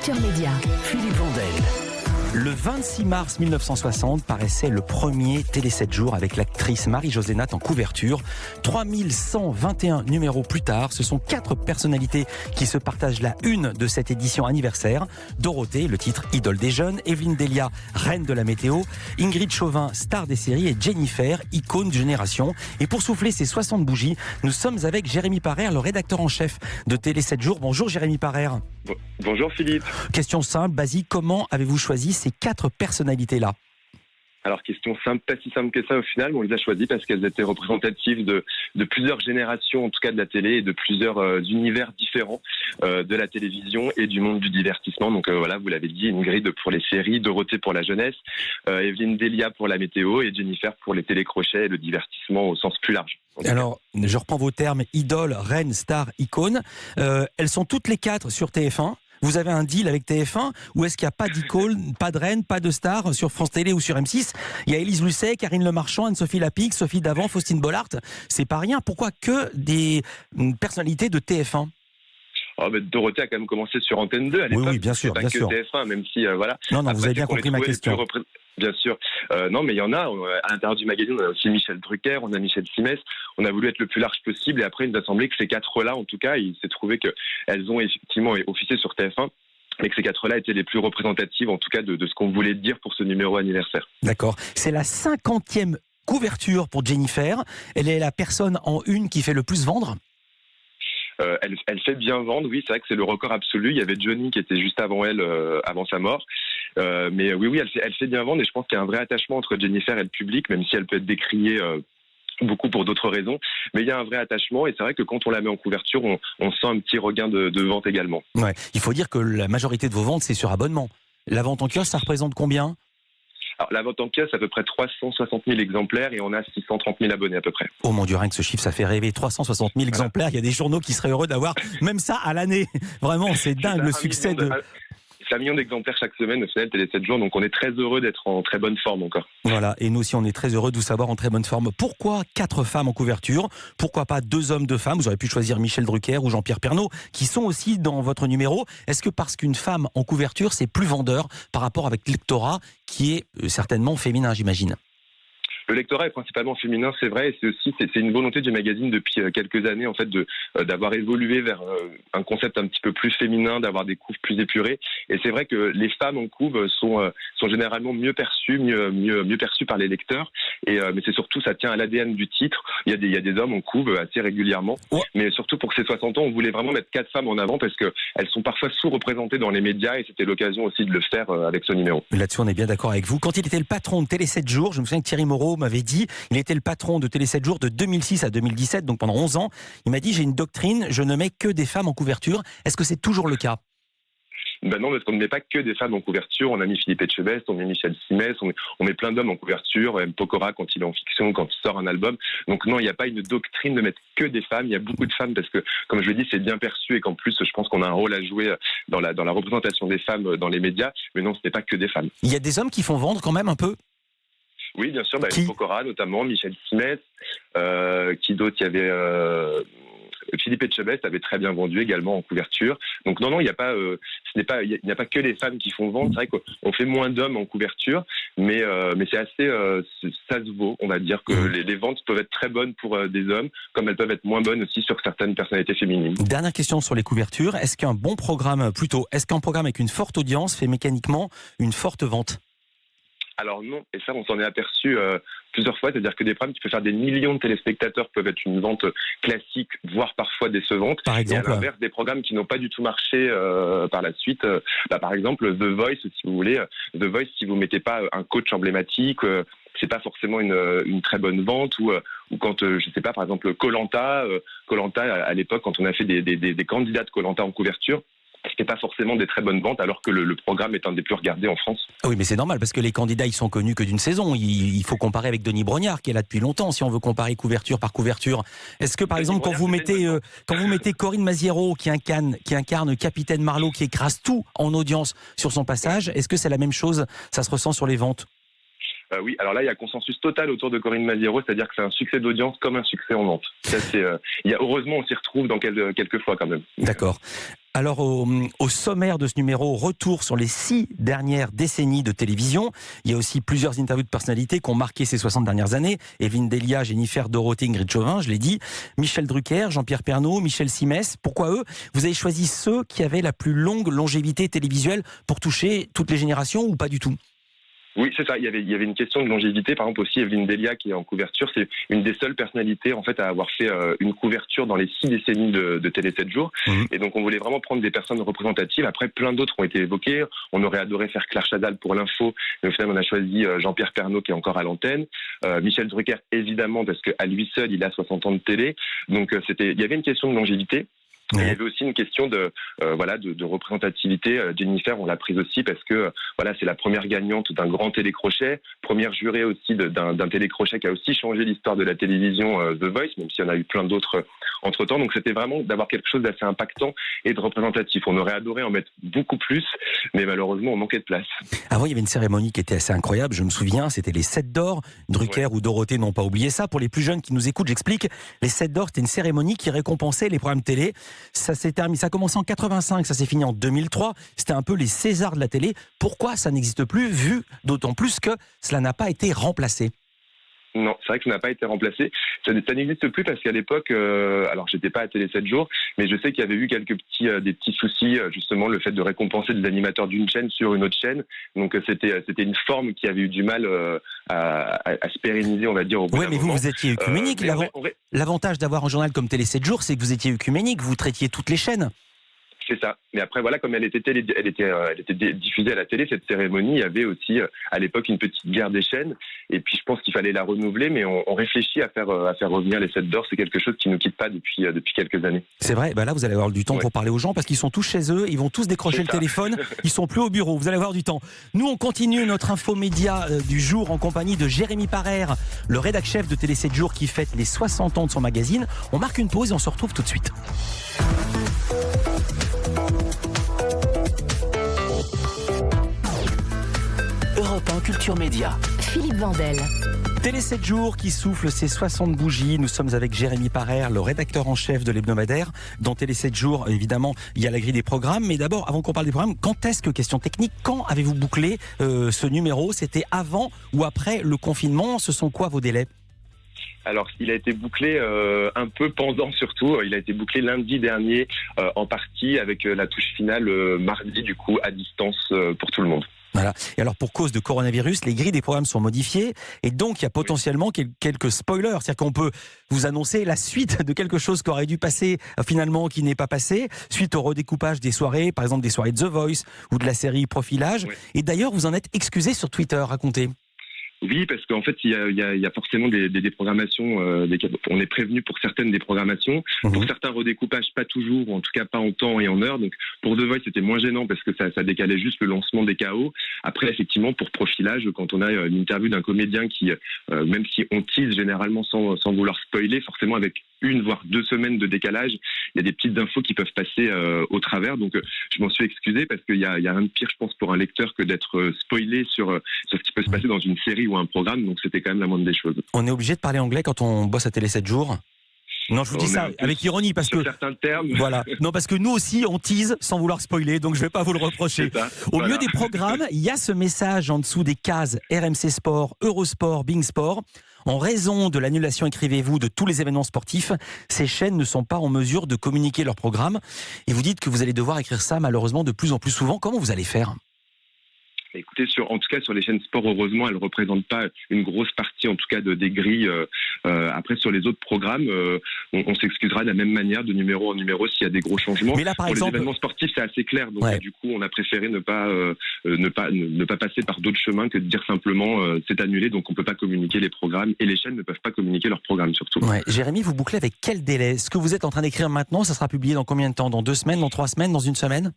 Culture Média. Philippe Vandel. Le 26 mars 1960 paraissait le premier Télé 7 jours avec l'actrice Marie-Josée Natt en couverture. 3121 numéros plus tard, ce sont 4 personnalités qui se partagent la une de cette édition anniversaire. Dorothée, le titre Idole des jeunes, Evelyne Delia, reine de la météo, Ingrid Chauvin, star des séries, et Jennifer, icône de génération. Et pour souffler ces 60 bougies, nous sommes avec Jérémy Parère, le rédacteur en chef de Télé 7 jours. Bonjour Jérémy Parère. Bonjour Philippe. Question simple, basique, comment avez-vous choisi ces 4 personnalités-là ? Alors, question simple, pas si simple que ça au final, mais on les a choisies parce qu'elles étaient représentatives de plusieurs générations, en tout cas de la télé, et de plusieurs univers différents de la télévision et du monde du divertissement. Donc voilà, vous l'avez dit, Ingrid pour les séries, Dorothée pour la jeunesse, Evelyne Delia pour la météo et Jennifer pour les télécrochets et le divertissement au sens plus large. Alors, je reprends vos termes, idole, reine, star, icône. Elles sont toutes les 4 sur TF1. Vous avez un deal avec TF1 ou est-ce qu'il n'y a pas d'icône, pas de reine, pas de star sur France Télé ou sur M6 ? Il y a Élise Lucet, Karine Le Marchand, Anne-Sophie Lapix, Sophie Davant, Faustine Bollard. C'est pas rien. Pourquoi que des personnalités de TF1 ? Oh, mais Dorothée a quand même commencé sur Antenne 2 à l'époque. Oui, bien sûr, pas bien que sûr. TF1, même si voilà. Non, après, vous avez bien compris ma question. Bien sûr. Non, mais il y en a. À l'intérieur du magazine, on a aussi Michel Drucker, on a Michel Simès. On a voulu être le plus large possible et après, il nous a semblé que ces 4-là, en tout cas, il s'est trouvé qu'elles ont effectivement officié sur TF1. Mais que ces 4-là étaient les plus représentatives, en tout cas, de ce qu'on voulait dire pour ce numéro anniversaire. D'accord. C'est la 50e couverture pour Jennifer. Elle est la personne en une qui fait le plus vendre ? Elle fait bien vendre, oui, c'est vrai que c'est le record absolu. Il y avait Johnny qui était juste avant elle, avant sa mort. Mais oui, elle fait bien vendre et je pense qu'il y a un vrai attachement entre Jennifer et le public, même si elle peut être décriée beaucoup pour d'autres raisons. Mais il y a un vrai attachement et c'est vrai que quand on la met en couverture, on sent un petit regain de vente également. Ouais. Il faut dire que la majorité de vos ventes, c'est sur abonnement. La vente en kiosque, ça représente combien ? Alors, la vente en kiosque, c'est à peu près 360 000 exemplaires et on a 630 000 abonnés à peu près. Oh mon Dieu, rien que ce chiffre, ça fait rêver. 360 000 exemplaires. Il y a des journaux qui seraient heureux d'avoir même ça à l'année. Vraiment, c'est dingue le succès de... C'est 1 million d'exemplaires chaque semaine au final, Télé 7 jours, donc on est très heureux d'être en très bonne forme encore. Voilà, et nous aussi on est très heureux de vous savoir en très bonne forme. Pourquoi 4 femmes en couverture ? Pourquoi pas 2 hommes, 2 femmes ? Vous auriez pu choisir Michel Drucker ou Jean-Pierre Pernaut, qui sont aussi dans votre numéro. Est-ce que parce qu'une femme en couverture, c'est plus vendeur par rapport avec l'électorat qui est certainement féminin, j'imagine ? Le lectorat est principalement féminin, c'est vrai, et c'est une volonté du magazine depuis quelques années en fait d'avoir évolué vers un concept un petit peu plus féminin, d'avoir des couves plus épurées. Et c'est vrai que les femmes en couve sont généralement mieux perçues par les lecteurs. Mais c'est surtout, ça tient à l'ADN du titre. Il y a des hommes en couve assez régulièrement, mais surtout pour ces 60 ans, on voulait vraiment mettre 4 femmes en avant parce que elles sont parfois sous-représentées dans les médias et c'était l'occasion aussi de le faire avec ce numéro. Là-dessus, on est bien d'accord avec vous. Quand il était le patron de Télé 7 jours, je me souviens que Thierry Moreau m'avait dit, il était le patron de Télé 7 jours de 2006 à 2017, donc pendant 11 ans. Il m'a dit, j'ai une doctrine, je ne mets que des femmes en couverture. Est-ce que c'est toujours le cas ? Ben non, parce qu'on ne met pas que des femmes en couverture. On a mis Philippe Etchebest, on met Michel Simès, on met plein d'hommes en couverture. M. Pokora quand il est en fiction, quand il sort un album. Donc non, il n'y a pas une doctrine de mettre que des femmes. Il y a beaucoup de femmes parce que, comme je l'ai dit, c'est bien perçu et qu'en plus, je pense qu'on a un rôle à jouer dans la représentation des femmes dans les médias. Mais non, ce n'est pas que des femmes. Il y a des hommes qui font vendre quand même un peu ? Oui, bien sûr. M. Pokora notamment, Michel Simès. Qui d'autre ? Il y avait... Philippe Etchebest avait très bien vendu également en couverture. Donc non, il n'y a pas, il n'y a pas que les femmes qui font vendre. C'est vrai qu'on fait moins d'hommes en couverture, mais c'est assez, ça se vaut. On va dire que les ventes peuvent être très bonnes pour des hommes, comme elles peuvent être moins bonnes aussi sur certaines personnalités féminines. Dernière question sur les couvertures. Est-ce qu'un programme avec une forte audience fait mécaniquement une forte vente ? Alors non, et ça on s'en est aperçu plusieurs fois, c'est-à-dire que des programmes qui peuvent faire des millions de téléspectateurs peuvent être une vente classique, voire parfois décevante. Par exemple, et à l'inverse, des programmes qui n'ont pas du tout marché par la suite, par exemple The Voice, si vous voulez, The Voice, si vous mettez pas un coach emblématique, c'est pas forcément une très bonne vente, ou quand je sais pas, par exemple Koh-Lanta à l'époque, quand on a fait des candidats de Koh-Lanta en couverture, c'était pas forcément des très bonnes ventes, alors que le programme est un des plus regardés en France. Oui, mais c'est normal, parce que les candidats, ils sont connus que d'une saison. Il faut comparer avec Denis Brognard, qui est là depuis longtemps, si on veut comparer couverture par couverture. Est-ce que, par exemple, quand vous mettez Corinne Maziero, qui incarne Capitaine Marlowe, qui écrase tout en audience sur son passage, est-ce que c'est la même chose ? Ça se ressent sur les ventes ? Oui, alors là, il y a consensus total autour de Corinne Maziero, c'est-à-dire que c'est un succès d'audience comme un succès en vente. Ça, heureusement, on s'y retrouve dans quelques fois quand même. D'accord. Alors, au sommaire de ce numéro, retour sur les 6 dernières décennies de télévision. Il y a aussi plusieurs interviews de personnalités qui ont marqué ces 60 dernières années. Evelyne Delia, Jennifer, Dorothée, Ingrid Chauvin, je l'ai dit. Michel Drucker, Jean-Pierre Pernaut, Michel Simès. Pourquoi eux? Vous avez choisi ceux qui avaient la plus longue longévité télévisuelle pour toucher toutes les générations ou pas du tout? Oui, c'est ça. Il y avait une question de longévité. Par exemple, aussi, Evelyne Delia, qui est en couverture, c'est une des seules personnalités, en fait, à avoir fait une couverture dans les 6 décennies de Télé 7 jours. Et donc, on voulait vraiment prendre des personnes représentatives. Après, plein d'autres ont été évoquées. On aurait adoré faire Claire Chazal pour l'info. Mais au final, on a choisi Jean-Pierre Pernaut, qui est encore à l'antenne. Michel Drucker, évidemment, parce qu'à lui seul, il a 60 ans de télé. Donc, il y avait une question de longévité. Il y avait aussi une question de représentativité. Jennifer, on l'a prise aussi parce que c'est la première gagnante d'un grand télécrochet, première jurée aussi d'un télécrochet qui a aussi changé l'histoire de la télévision, The Voice, même s'il y en a eu plein d'autres entre-temps. Donc c'était vraiment d'avoir quelque chose d'assez impactant et de représentatif. On aurait adoré en mettre beaucoup plus, mais malheureusement on manquait de place. Avant, il y avait une cérémonie qui était assez incroyable, je me souviens, c'était les 7 d'or. Drucker ou Dorothée n'ont pas oublié ça. Pour les plus jeunes qui nous écoutent, j'explique. Les 7 d'or, c'était une cérémonie qui récompensait les programmes télé. Ça a commencé en 85, ça s'est fini en 2003. C'était un peu les Césars de la télé. Pourquoi ça n'existe plus, vu d'autant plus que cela n'a pas été remplacé? Non, c'est vrai que ça n'a pas été remplacé. Ça n'existe plus parce qu'à l'époque, alors j'étais pas à Télé 7 jours, mais je sais qu'il y avait eu des petits soucis, justement, le fait de récompenser des animateurs d'une chaîne sur une autre chaîne. Donc c'était une forme qui avait eu du mal à se pérenniser, on va dire. Oui, mais vous étiez œcuménique. L'avantage d'avoir un journal comme Télé 7 jours, c'est que vous étiez œcuménique, vous traitiez toutes les chaînes. C'est ça. Mais après, comme elle était diffusée à la télé, cette cérémonie, il y avait aussi, à l'époque, une petite guerre des chaînes. Et puis, je pense qu'il fallait la renouveler, mais on réfléchit à faire revenir les 7 d'or. C'est quelque chose qui ne nous quitte pas depuis quelques années. C'est vrai. Là, vous allez avoir du temps pour parler aux gens parce qu'ils sont tous chez eux. Ils vont tous décrocher le téléphone. Ils sont plus au bureau. Vous allez avoir du temps. Nous, on continue notre infomédia du jour en compagnie de Jérémy Parère, le rédac-chef de Télé 7 jours qui fête les 60 ans de son magazine. On marque une pause et on se retrouve tout de suite. Europe 1 Culture Média. Philippe Vandel. Télé 7 jours qui souffle ses 60 bougies. Nous sommes avec Jérémy Parère, le rédacteur en chef de l'hebdomadaire. Dans Télé 7 jours, évidemment, il y a la grille des programmes. Mais d'abord, avant qu'on parle des programmes, question technique, quand avez-vous bouclé ce numéro? C'était avant ou après le confinement? Ce sont quoi vos délais? Alors, il a été bouclé un peu pendant surtout. Il a été bouclé lundi dernier en partie avec la touche finale mardi, du coup, à distance pour tout le monde. Voilà. Et alors, pour cause de coronavirus, les grilles des programmes sont modifiées et donc il y a potentiellement quelques spoilers. C'est-à-dire qu'on peut vous annoncer la suite de quelque chose qui aurait dû passer finalement, qui n'est pas passé, suite au redécoupage des soirées, par exemple des soirées de The Voice ou de la série Profilage. Oui. Et d'ailleurs, vous en êtes excusé sur Twitter, racontez. Oui, parce qu'en fait, il y a forcément des programmations. On est prévenu pour certaines des programmations. Pour certains redécoupages, pas toujours, ou en tout cas pas en temps et en heure. Donc, pour The Voice, c'était moins gênant parce que ça décalait juste le lancement des KO. Après, effectivement, pour Profilage, quand on a une interview d'un comédien qui, même si on tease généralement sans vouloir spoiler, forcément avec 1 voire 2 semaines de décalage, il y a des petites infos qui peuvent passer au travers. Donc, je m'en suis excusé parce qu'il y a rien de pire, je pense, pour un lecteur que d'être spoilé sur ce qui peut se passer dans une série ou un programme. Donc, c'était quand même la moindre des choses. On est obligé de parler anglais quand on bosse à Télé 7 jours? Non, je vous dis ça avec ironie parce que certains termes. Voilà. Non, parce que nous aussi on tease sans vouloir spoiler, donc je vais pas vous le reprocher. Au milieu des programmes, il y a ce message en dessous des cases RMC Sport, Eurosport, Bein Sport. En raison de l'annulation, écrivez-vous, de tous les événements sportifs, ces chaînes ne sont pas en mesure de communiquer leurs programmes. Et vous dites que vous allez devoir écrire ça malheureusement de plus en plus souvent. Comment vous allez faire ? Écoutez, en tout cas sur les chaînes sport, heureusement, elles ne représentent pas une grosse partie, en tout cas, des grilles. Après, sur les autres programmes, on s'excusera de la même manière, de numéro en numéro, s'il y a des gros changements. Mais là, par exemple, les événements sportifs, c'est assez clair. Donc, du coup, on a préféré ne pas passer par d'autres chemins que de dire simplement c'est annulé, donc on ne peut pas communiquer les programmes. Et les chaînes ne peuvent pas communiquer leurs programmes, surtout. Ouais. Jérémy, vous bouclez avec quel délai ? Ce que vous êtes en train d'écrire maintenant, ça sera publié dans combien de temps ? Dans 2 semaines, dans 3 semaines, dans 1 semaine ?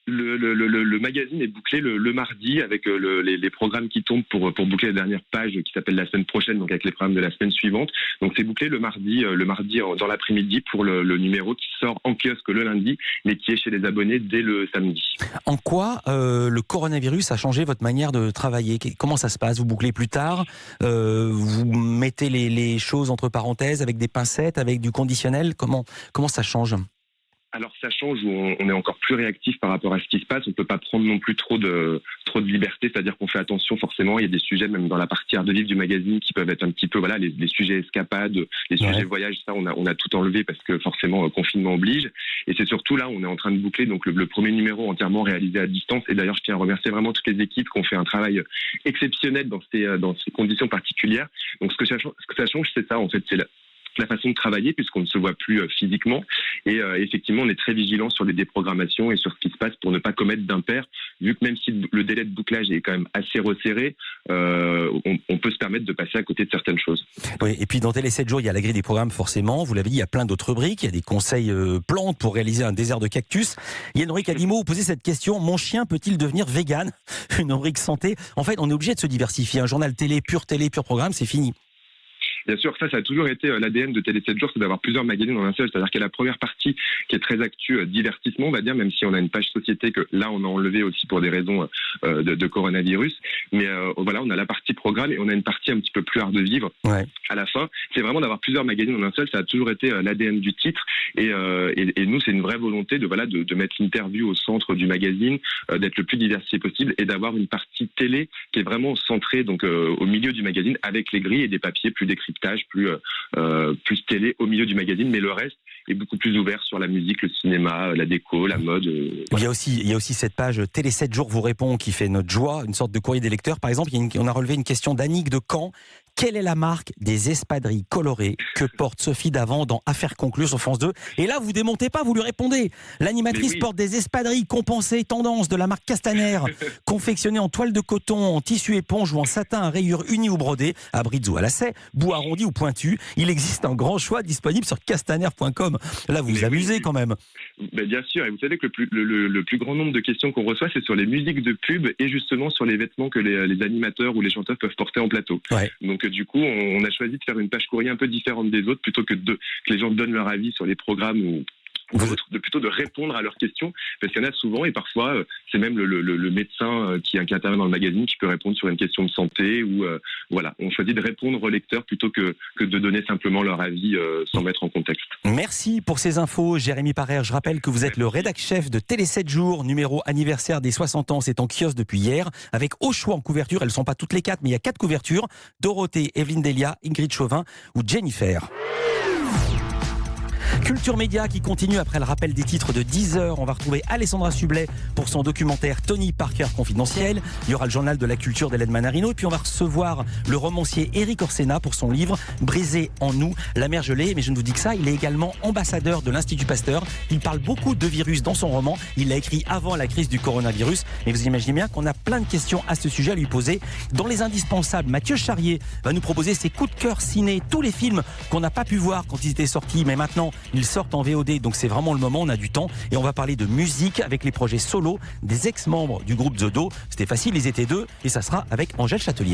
Le magazine est bouclé le mardi avec les programmes qui tombent pour boucler la dernière page qui s'appelle la semaine prochaine, donc avec les programmes de la semaine suivante. Donc c'est bouclé le mardi dans l'après-midi pour le numéro qui sort en kiosque le lundi, mais qui est chez les abonnés dès le samedi. En quoi le coronavirus a changé votre manière de travailler ? Comment ça se passe ? Vous bouclez plus tard ? Vous mettez les choses entre parenthèses avec des pincettes, avec du conditionnel ? Comment ça change ? Alors ça change, où on est encore plus réactif par rapport à ce qui se passe. On peut pas prendre non plus trop de liberté, c'est-à-dire qu'on fait attention forcément. Il y a des sujets même dans la partie art de vivre du magazine qui peuvent être un petit peu les sujets escapades, les sujets voyages. Ça on a tout enlevé parce que forcément confinement oblige. Et c'est surtout là on est en train de boucler donc le premier numéro entièrement réalisé à distance. Et d'ailleurs je tiens à remercier vraiment toutes les équipes qui ont fait un travail exceptionnel dans ces conditions particulières. Donc ce que ça change, c'est ça en fait, c'est la façon de travailler puisqu'on ne se voit plus physiquement et effectivement on est très vigilant sur les déprogrammations et sur ce qui se passe pour ne pas commettre d'impair, vu que même si le délai de bouclage est quand même assez resserré, on peut se permettre de passer à côté de certaines choses. Oui, et puis dans Télé 7 jours, il y a la grille des programmes forcément, vous l'avez dit, il y a plein d'autres rubriques, il y a des conseils plantes pour réaliser un désert de cactus. Il y a une rubrique animaux, vous posez cette question, mon chien peut-il devenir vegan? Une rubrique santé. En fait, on est obligé de se diversifier, un journal télé, pur programme, c'est fini. Bien sûr, ça a toujours été l'ADN de Télé 7 jours, c'est d'avoir plusieurs magazines en un seul. C'est-à-dire qu'il y a la première partie qui est très actu, divertissement, on va dire, même si on a une page société que là on a enlevé aussi pour des raisons de coronavirus. Mais voilà, on a la partie programme et on a une partie un petit peu plus art de vivre à la fin. C'est vraiment d'avoir plusieurs magazines en un seul. Ça a toujours été l'ADN du titre. Et nous, c'est une vraie volonté de mettre l'interview au centre du magazine, d'être le plus diversifié possible et d'avoir une partie télé qui est vraiment centrée donc au milieu du magazine avec les grilles et des papiers plus décryptés. Plus télé au milieu du magazine, mais le reste est beaucoup plus ouvert sur la musique, le cinéma, la déco, la mode. Il y a aussi cette page Télé 7 jours vous répond qui fait notre joie, une sorte de courrier des lecteurs. Par exemple, on a relevé une question d'Annick de Caen. Quelle est la marque des espadrilles colorées que porte Sophie Davant dans Affaires conclues sur France 2? Et là, vous démontez pas, vous lui répondez. L'animatrice porte des espadrilles compensées tendance de la marque Castaner, confectionnées en toile de coton, en tissu éponge ou en satin à rayures unies ou brodées, à brides ou à lacets, bout arrondi ou pointu. Il existe un grand choix disponible sur castaner.com. Là, vous vous amusez quand même. Ben bien sûr, et vous savez que le plus grand nombre de questions qu'on reçoit, c'est sur les musiques de pub et justement sur les vêtements que les animateurs ou les chanteurs peuvent porter en plateau. Donc du coup, on a choisi de faire une page courrier un peu différente des autres plutôt que les gens donnent leur avis sur les programmes ou plutôt de répondre à leurs questions, parce qu'il y en a souvent et parfois c'est même le médecin qui intervient dans le magazine qui peut répondre sur une question de santé ou voilà, on choisit de répondre aux lecteurs plutôt que de donner simplement leur avis sans mettre en contexte. Merci pour ces infos, Jérémy Parère. Je rappelle que vous êtes le rédac-chef de Télé 7 jours, numéro anniversaire des 60 ans, c'est en kiosque depuis hier, avec au choix en couverture, elles ne sont pas toutes les 4, mais il y a 4 couvertures, Dorothée, Evelyne Delia, Ingrid Chauvin ou Jennifer. Culture Média qui continue après le rappel des titres de 10h. On va retrouver Alessandra Sublet pour son documentaire Tony Parker Confidentiel. Il y aura le journal de la culture d'Hélène Manarino. Et puis on va recevoir le romancier Éric Orsena pour son livre Brisé en nous, la mer gelée. Mais je ne vous dis que ça, il est également ambassadeur de l'Institut Pasteur. Il parle beaucoup de virus dans son roman. Il l'a écrit avant la crise du coronavirus. Mais vous imaginez bien qu'on a plein de questions à ce sujet à lui poser. Dans les indispensables, Mathieu Charrier va nous proposer ses coups de cœur ciné, tous les films qu'on n'a pas pu voir quand ils étaient sortis, mais maintenant ils sortent en VOD, donc c'est vraiment le moment, on a du temps. Et on va parler de musique avec les projets solo des ex-membres du groupe The Do. C'était facile, ils étaient 2 et ça sera avec Angèle Châtelier.